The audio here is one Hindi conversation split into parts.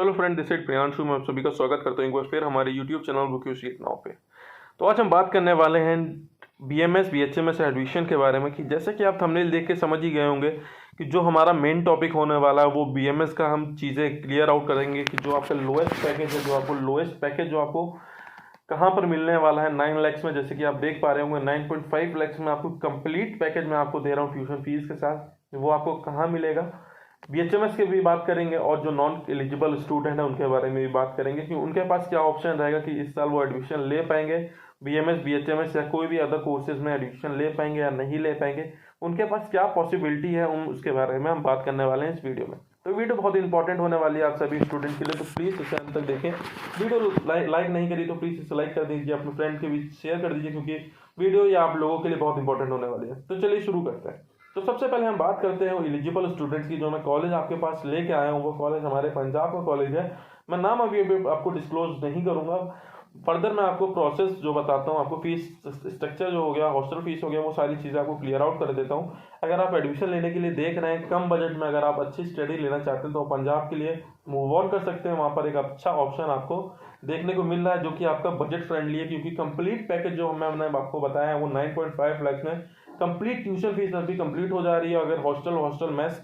Hello friend, this is Priyanshu. मैं आप सभी का स्वागत करता हूँ एक बार फिर हमारे यूट्यूब चैनल बुक यू सीख नाउ पे। तो आज हम बात करने वाले हैं बीएमएस बीएचएमएस एडमिशन के बारे में। कि जैसे कि आप थंबनेल देख के समझ ही गए होंगे कि जो हमारा मेन टॉपिक होने वाला है वो बीएमएस का हम चीज़ें क्लियर आउट करेंगे कि जो आपका लोएस्ट पैकेज है, जो आपको लोएस्ट पैकेज जो आपको कहाँ पर मिलने वाला है 9 लाख में। जैसे कि आप देख पा रहे होंगे 9.5 लाख में आपको कंप्लीट पैकेज में आपको दे रहा हूँ ट्यूशन फीस के साथ। वो आपको कहाँ मिलेगा, बीएचएमएस की भी बात करेंगे और जो नॉन एलिजिबल स्टूडेंट है उनके बारे में भी बात करेंगे कि उनके पास क्या ऑप्शन रहेगा कि इस साल वो एडमिशन ले पाएंगे बीएमएस बीएचएमएस या कोई भी अदर कोर्सेज में एडमिशन ले पाएंगे या नहीं ले पाएंगे, उनके पास क्या पॉसिबिलिटी है उसके बारे में हम बात करने वाले हैं इस वीडियो में। तो वीडियो बहुत इंपॉर्टेंट होने वाली है आप सभी स्टूडेंट के लिए, तो प्लीज़ इसे अंत तक देखें। वीडियो लाइक नहीं करी तो प्लीज़ इसे लाइक कर दीजिए, अपने फ्रेंड के बीच शेयर कर दीजिए, क्योंकि वीडियो ये आप लोगों के लिए बहुत इंपॉर्टेंट होने वाली है। तो चलिए शुरू करते हैं। तो सबसे पहले हम बात करते हैं एलिजिबल स्टूडेंट्स की। जो मैं कॉलेज आपके पास लेके आया हूँ वो कॉलेज हमारे पंजाब का कॉलेज है। मैं नाम अभी आपको डिस्क्लोज नहीं करूँगा। फर्दर मैं आपको प्रोसेस जो बताता हूँ, आपको फीस स्ट्रक्चर जो हो गया, हॉस्टल फीस हो गया, वो सारी चीज़ें आपको क्लियर आउट कर देता हूँ। अगर आप एडमिशन लेने के लिए देख रहे हैं कम बजट में, अगर आप अच्छी स्टडी लेना चाहते हैं तो पंजाब के लिए मूव ऑन कर सकते हैं। वहाँ पर एक अच्छा ऑप्शन आपको देखने को मिल रहा है जो कि आपका बजट फ्रेंडली है, क्योंकि कंप्लीट पैकेज जो मैंने आपको बताया है वो 9.5 लाख में कंप्लीट ट्यूशन फीस अभी कंप्लीट हो जा रही है। अगर हॉस्टल मेस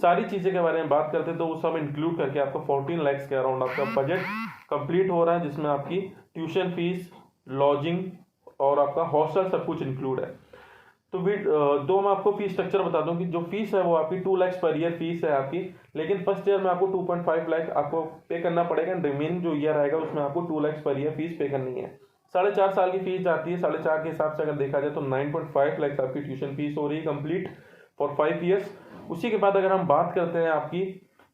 सारी चीज़ें के बारे में बात करते हैं तो वो सब इंक्लूड करके आपको 14 लाख के अराउंड आपका बजट कंप्लीट हो रहा है, जिसमें आपकी ट्यूशन फीस, लॉजिंग और आपका हॉस्टल सब कुछ इंक्लूड है। तो दो मैं आपको फीस स्ट्रक्चर बता दूं कि जो फीस है वो आपकी 2 लाख पर ईयर फीस है आपकी, लेकिन फर्स्ट ईयर में आपको 2.5 लाख आपको पे करना पड़ेगा। रिमेनिंग जो ईयर आएगा उसमें आपको 2 लाख पर ईयर फीस पे करनी है। 4.5 साल की फीस जाती है। 4.5 के हिसाब से अगर देखा जाए तो 9.5 लाख आपकी ट्यूशन फीस हो रही है कंप्लीट फॉर 5 ईयर्स। उसी के बाद अगर हम बात करते हैं आपकी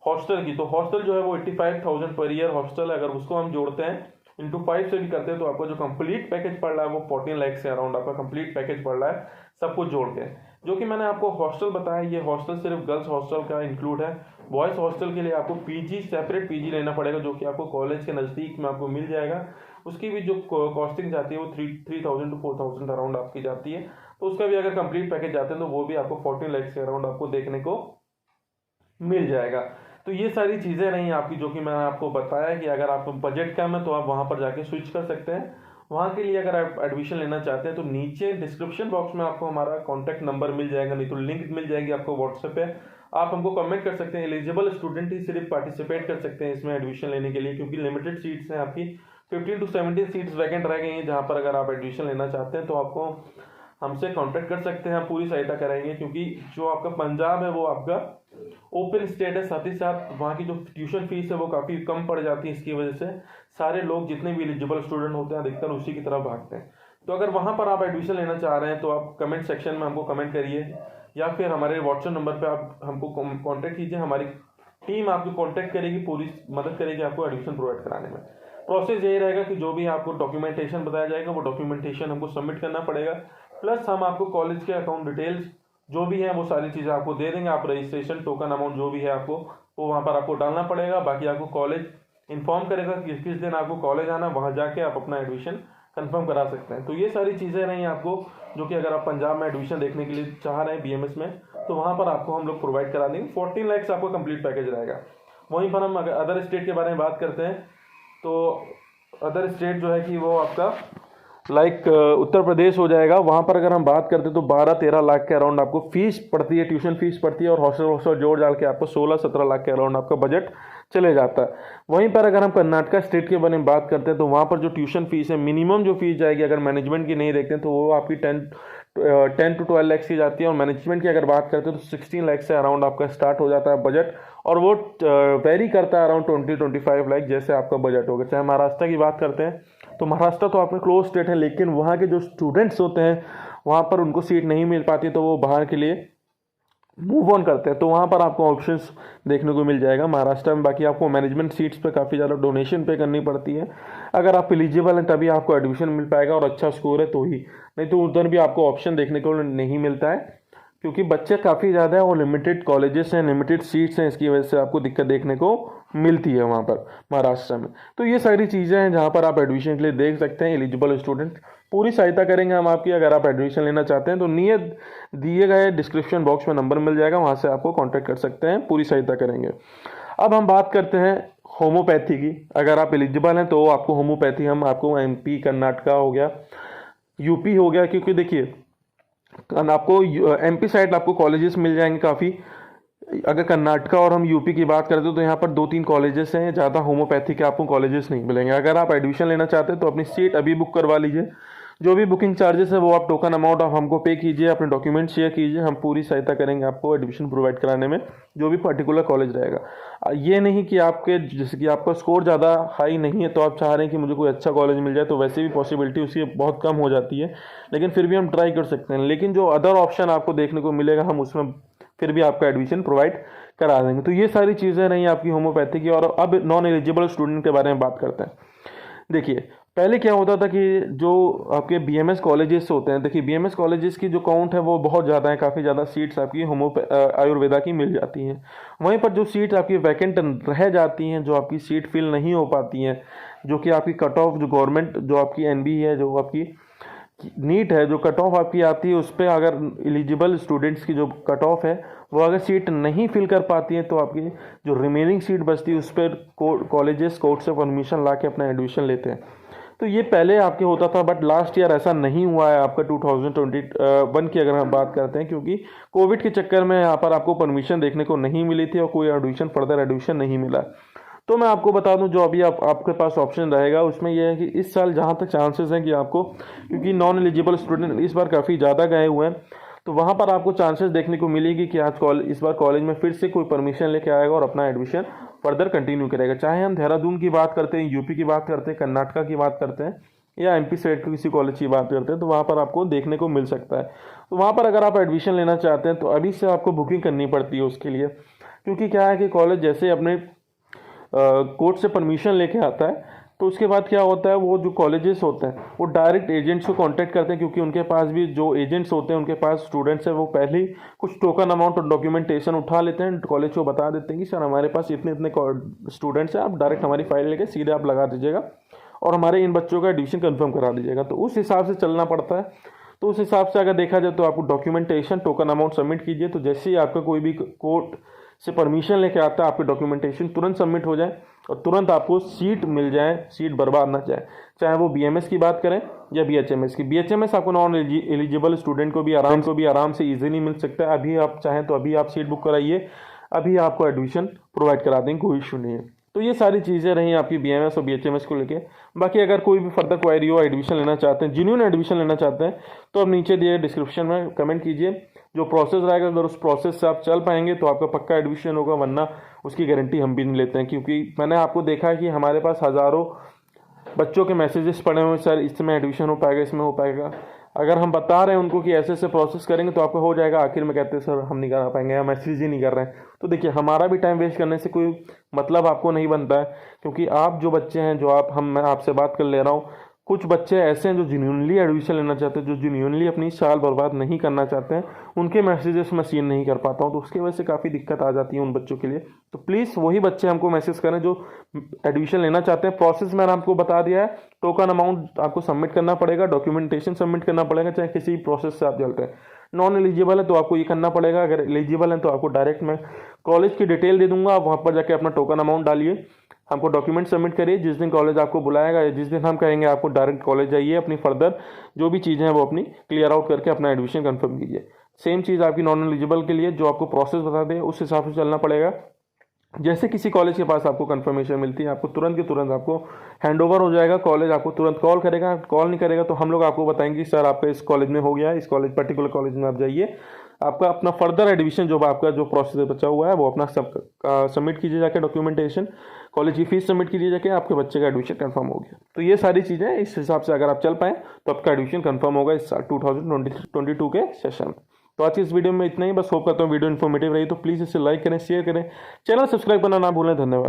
हॉस्टल की, तो हॉस्टल जो है वो 85,000 पर ईयर हॉस्टल है। अगर उसको हम जोड़ते हैं इंटू 5 से भी करते हैं तो आपको जो कंप्लीट पैकेज पड़ रहा है वो 14 लाख से अराउंड आपका कंप्लीट पैकेज पड़ रहा है सब कुछ जोड़ के। जो कि मैंने आपको हॉस्टल बताया, ये हॉस्टल सिर्फ गर्ल्स हॉस्टल का इंक्लूड है। बॉयज़ हॉस्टल के लिए आपको पीजी सेपरेट पीजी लेना पड़ेगा, जो कि आपको कॉलेज के नज़दीक में आपको मिल जाएगा। उसकी भी जो कॉस्टिंग जाती है वो 3,000 to 4,000 अराउंड आपकी जाती है। तो उसका भी अगर कंप्लीट पैकेज जाते हैं तो वो भी आपको 14 लाख के अराउंड आपको देखने को मिल जाएगा। तो ये सारी चीज़ें रही आपकी जो कि मैंने आपको बताया कि अगर आपको बजट कम है तो आप वहाँ पर जाके स्विच कर सकते हैं। वहाँ के लिए अगर आप एडमिशन लेना चाहते हैं तो नीचे डिस्क्रिप्शन बॉक्स में आपको हमारा कॉन्टैक्ट नंबर मिल जाएगा, नहीं तो लिंक मिल जाएगी आपको व्हाट्सएप पे। आप हमको कमेंट कर सकते हैं। एलिजिबल स्टूडेंट ही सिर्फ पार्टिसिपेट कर सकते हैं इसमें एडमिशन लेने के लिए, क्योंकि लिमिटेड सीट्स हैं आपकी। 15 to 17 सीट्स वैकेंट रह गई हैं, जहाँ पर अगर आप एडमिशन लेना चाहते हैं तो आपको हमसे कांटेक्ट कर सकते हैं, हम पूरी सहायता कराएंगे। क्योंकि जो आपका पंजाब है वो आपका ओपन स्टेट है, साथ ही साथ वहाँ की जो ट्यूशन फीस है वो काफ़ी कम पड़ जाती है। इसकी वजह से सारे लोग जितने भी एलिजिबल स्टूडेंट होते हैं अधिकतर उसी की तरफ भागते हैं। तो अगर वहाँ पर आप एडमिशन लेना चाह रहे हैं तो आप कमेंट सेक्शन में हमको कमेंट करिए, या फिर हमारे व्हाट्सएप नंबर पर आप हमको कॉन्टैक्ट कीजिए। हमारी टीम आपको कॉन्टैक्ट करेगी, पूरी मदद करेगी आपको एडमिशन प्रोवाइड कराने में। प्रोसेस यही रहेगा कि जो भी आपको डॉक्यूमेंटेशन बताया जाएगा वो डॉक्यूमेंटेशन हमको सबमिट करना पड़ेगा, प्लस हम आपको कॉलेज के अकाउंट डिटेल्स जो भी है वो सारी चीज़ें आपको दे देंगे। आप रजिस्ट्रेशन टोकन अमाउंट जो भी है आपको वो वहाँ पर आपको डालना पड़ेगा। बाकी आपको कॉलेज इन्फॉर्म करेगा कि किस दिन आपको कॉलेज आना, वहाँ जाके आप अपना एडमिशन कंफर्म करा सकते हैं। तो ये सारी चीज़ें रही आपको जो कि अगर आप पंजाब में एडमिशन देखने के लिए चाह रहे हैं बीएमएस में, तो वहाँ पर आपको हम लोग प्रोवाइड करा देंगे। 14 लाख आपको कंप्लीट पैकेज रहेगा। वहीं पर हम अगर अदर स्टेट के बारे में बात करते हैं तो अदर स्टेट जो है कि वो आपका उत्तर प्रदेश हो जाएगा। वहाँ पर अगर हम बात करते हैं तो 12-13 लाख के अराउंड आपको फीस पड़ती है, ट्यूशन फीस पड़ती है, और हॉस्टल जोड़ डाल के आपको 16-17 लाख के अराउंड आपका बजट चले जाता है। वहीं पर अगर हम कर्नाटका स्टेट के बारे में बात करते हैं तो वहाँ पर जो ट्यूशन फीस है, मिनिमम जो फीस जाएगी, अगर मैनेजमेंट की नहीं देखते हैं तो वो आपकी 10 to 12 लाख की जाती है, और मैनेजमेंट की अगर बात करते हैं तो 16 लाख से अराउंड आपका स्टार्ट हो जाता है बजट, और वो वेरी करता है अराउंड 20-25 लाख जैसे आपका बजट होगा। चाहे महाराष्ट्र की बात करते हैं तो महाराष्ट्र तो आपका क्लोज स्टेट है, लेकिन वहाँ के जो स्टूडेंट्स होते हैं वहाँ पर उनको सीट नहीं मिल पाती, तो वो बाहर के लिए मूव ऑन करते हैं। तो वहाँ पर आपको ऑप्शंस देखने को मिल जाएगा महाराष्ट्र में। बाकी आपको मैनेजमेंट सीट्स पे काफ़ी ज़्यादा डोनेशन पे करनी पड़ती है। अगर आप एलिजिबल हैं तभी आपको एडमिशन मिल पाएगा, और अच्छा स्कोर है तो ही, नहीं तो उधर भी आपको ऑप्शन देखने को नहीं मिलता है, क्योंकि बच्चे काफ़ी ज़्यादा है और लिमिटेड कॉलेजेस हैं, लिमिटेड सीट्स हैं। इसकी वजह से आपको दिक्कत देखने को मिलती है वहाँ पर महाराष्ट्र में। तो ये सारी चीज़ें हैं जहाँ पर आप एडमिशन के लिए देख सकते हैं। एलिजिबल स्टूडेंट पूरी सहायता करेंगे हम आपकी। अगर आप एडमिशन लेना चाहते हैं तो नियत दिए गए डिस्क्रिप्शन बॉक्स में नंबर मिल जाएगा, वहाँ से आपको कॉन्टैक्ट कर सकते हैं, पूरी सहायता करेंगे। अब हम बात करते हैं होम्योपैथी की, अगर आप एलिजिबल हैं तो आपको होम्योपैथी हम आपको एमपी कर्नाटका हो गया, यूपी हो गया, क्योंकि देखिए आपको एमपी साइड आपको कॉलेजेस मिल जाएंगे काफ़ी। अगर कर्नाटका और हम यूपी की बात करते तो यहाँ पर 2-3 कॉलेजेस हैं, ज़्यादा होम्योपैथी के आपको कॉलेजेस नहीं मिलेंगे। अगर आप एडमिशन लेना चाहते हैं तो अपनी सीट अभी बुक करवा लीजिए। जो भी बुकिंग चार्जेस है वो आप टोकन अमाउंट आप हमको पे कीजिए, अपने डॉक्यूमेंट शेयर कीजिए, हम पूरी सहायता करेंगे आपको एडमिशन प्रोवाइड कराने में, जो भी पर्टिकुलर कॉलेज रहेगा। ये नहीं कि आपके जैसे कि आपका स्कोर ज़्यादा हाई नहीं है तो आप चाह रहे हैं कि मुझे कोई अच्छा कॉलेज मिल जाए, तो वैसे भी पॉसिबिलिटी उसकी बहुत कम हो जाती है, लेकिन फिर भी हम ट्राई कर सकते हैं। लेकिन जो अदर ऑप्शन आपको देखने को मिलेगा हम उसमें फिर भी आपका एडमिशन प्रोवाइड करा देंगे। तो ये सारी चीज़ें रही आपकी होम्योपैथी की। और अब नॉन एलिजिबल स्टूडेंट के बारे में बात करते हैं। देखिए पहले क्या होता था कि जो आपके बीएमएस कॉलेजेस होते हैं, देखिए बीएमएस कॉलेजेस की जो काउंट है वो बहुत ज़्यादा है, काफ़ी ज़्यादा सीट्स आपकी आयुर्वेदा की मिल जाती हैं। वहीं पर जो सीट्स आपकी वैकेंट रह जाती हैं, जो आपकी सीट फिल नहीं हो पाती हैं, जो कि आपकी कट ऑफ जो गवर्नमेंट जो आपकी एनबी है, जो आपकी नीट है, जो कट ऑफ आपकी आती है उस पर अगर एलिजिबल स्टूडेंट्स की जो कट ऑफ है वो अगर सीट नहीं फिल कर पाती है तो आपकी जो रिमेनिंग सीट बचती है उस पर कॉलेजेस कोर्ट से परमिशन ला के अपना एडमिशन लेते हैं। तो ये पहले आपके होता था, बट लास्ट ईयर ऐसा नहीं हुआ है आपका 2021 की अगर हम बात करते हैं, क्योंकि कोविड के चक्कर में यहाँ पर आपको परमिशन देखने को नहीं मिली थी और कोई एडमिशन फर्दर एडमिशन नहीं मिला। तो मैं आपको बता दूं जो अभी आपके पास ऑप्शन रहेगा उसमें यह है कि इस साल जहां तक चांसेस हैं कि आपको, क्योंकि नॉन एलिजिबल स्टूडेंट इस बार काफ़ी ज़्यादा गए हुए हैं, तो वहां पर आपको चांसेस देखने को मिलेगी कि आज इस बार कॉलेज में फिर से कोई परमिशन लेके आएगा और अपना एडमिशन फर्दर कंटिन्यू करेगा। चाहे हम देहरादून की बात करते हैं, यूपी की बात करते हैं, कर्नाटका की बात करते हैं या एमपी स्टेट के किसी कॉलेज की बात करते हैं, तो वहाँ पर आपको देखने को मिल सकता है। तो वहाँ पर अगर आप एडमिशन लेना चाहते हैं तो अभी से आपको बुकिंग करनी पड़ती है उसके लिए, क्योंकि क्या है कि कॉलेज जैसे अपने कोर्ट से परमिशन लेके आता है तो उसके बाद क्या होता है, वो जो कॉलेजेस होते हैं वो डायरेक्ट एजेंट्स को कांटेक्ट करते हैं, क्योंकि उनके पास भी जो एजेंट्स होते हैं उनके पास स्टूडेंट्स हैं, वो पहले ही कुछ टोकन अमाउंट और डॉक्यूमेंटेशन उठा लेते हैं, कॉलेज को बता देते हैं कि सर हमारे पास इतने इतने स्टूडेंट्स हैं, आप डायरेक्ट हमारी फाइल लेके सीधे आप लगा दीजिएगा और हमारे इन बच्चों का एडमिशन कन्फर्म करा दीजिएगा। तो उस हिसाब से चलना पड़ता है। तो उस हिसाब से अगर देखा जाए तो आपको डॉक्यूमेंटेशन टोकन अमाउंट सबमिट कीजिए, तो जैसे ही आपका कोई भी कोर्ट से परमिशन लेके आता है आपके डॉक्यूमेंटेशन तुरंत सबमिट हो जाए और तुरंत आपको सीट मिल जाए, सीट बर्बाद ना जाए। चाहे वो बीएमएस की बात करें या बीएचएमएस की। बीएचएमएस आपको नॉन एलिजिबल स्टूडेंट को भी आराम से इजीली मिल सकता है। अभी आप चाहें तो अभी आप सीट बुक कराइए, अभी आपको एडमिशन प्रोवाइड करा देंगे, कोई इशू नहीं है। तो ये सारी चीज़ें रही आपकी बीएमएस और बीएचएमएस को लेके। बाकी अगर कोई भी फर्दर क्वेरी हो, एडमिशन लेना चाहते हैं, जेन्युइन एडमिशन लेना चाहते हैं, तो आप नीचे दिए डिस्क्रिप्शन में कमेंट कीजिए। जो प्रोसेस रहेगा अगर उस प्रोसेस से आप चल पाएंगे तो आपका पक्का एडमिशन होगा, वरना उसकी गारंटी हम भी नहीं लेते हैं। क्योंकि मैंने आपको देखा है कि हमारे पास हज़ारों बच्चों के मैसेजेस पड़े हुए, सर इसमें एडमिशन हो पाएगा, इसमें हो पाएगा। अगर हम बता रहे हैं उनको कि ऐसे ऐसे प्रोसेस करेंगे तो आपका हो जाएगा, आखिर में कहते हैं सर हम नहीं करा पाएंगे या मैसेज ही नहीं कर रहे हैं। तो देखिए हमारा भी टाइम वेस्ट करने से कोई मतलब आपको नहीं बनता है, क्योंकि आप जो बच्चे हैं, जो मैं आपसे बात कर ले रहा हूँ, कुछ बच्चे ऐसे हैं जो जेन्युइनली एडमिशन लेना चाहते हैं, जो जेन्युइनली अपनी साल बर्बाद नहीं करना चाहते हैं, उनके मैसेजेस मैं सीन नहीं कर पाता हूं, तो उसकी वजह से काफ़ी दिक्कत आ जाती है उन बच्चों के लिए। तो प्लीज़ वही बच्चे हमको मैसेज करें जो एडमिशन लेना चाहते हैं। प्रोसेस मैंने आपको बता दिया है, टोकन अमाउंट आपको सबमिट करना पड़ेगा, डॉक्यूमेंटेशन सबमिट करना पड़ेगा, चाहे किसी प्रोसेस से आप चलते हैं। नॉन एलिजिबल है तो आपको ये करना पड़ेगा, अगर एलिजिबल है तो आपको डायरेक्ट मैं कॉलेज की डिटेल दे दूंगा, आप वहाँ पर जाके अपना टोकन अमाउंट डालिए, हमको डॉक्यूमेंट सबमिट करिए। जिस दिन कॉलेज आपको बुलाएगा या जिस दिन हम कहेंगे आपको डायरेक्ट कॉलेज जाइए, अपनी फर्दर जो भी चीज़ें हैं वो अपनी क्लियर आउट करके अपना एडमिशन कंफर्म कीजिए। सेम चीज़ आपकी नॉन एलिजिबल के लिए, जो आपको प्रोसेस बता दें उस हिसाब से चलना पड़ेगा। जैसे किसी कॉलेज के पास आपको कंफर्मेशन मिलती है, आपको तुरंत के तुरंत आपको हैंडओवर हो जाएगा, कॉलेज आपको तुरंत कॉल करेगा। कॉल नहीं करेगा तो हम लोग आपको बताएंगे सर आपका इस कॉलेज में हो गया है, इस कॉलेज पर्टिकुलर कॉलेज में आप जाइए, आपका अपना फर्दर एडमिशन जो आपका जो प्रोसेस बचा हुआ है वो अपना सब सबमिट कीजिए जाके, डॉक्यूमेंटेशन, कॉलेज की फीस सबमिट कीजिए जाके, आपके बच्चे का एडमिशन कंफर्म हो गया। तो ये सारी चीज़ें इस हिसाब से अगर आप चल पाएँ तो आपका एडमिशन कंफर्म होगा इस साल 2022 के सेशन में। तो आज की इस वीडियो में इतना ही, बस होप करता हूँ वीडियो इन्फॉर्मेटिव रही। तो प्लीज़ इसे लाइक करें, शेयर करें, चैनल सब्सक्राइब करना ना भूलें। धन्यवाद।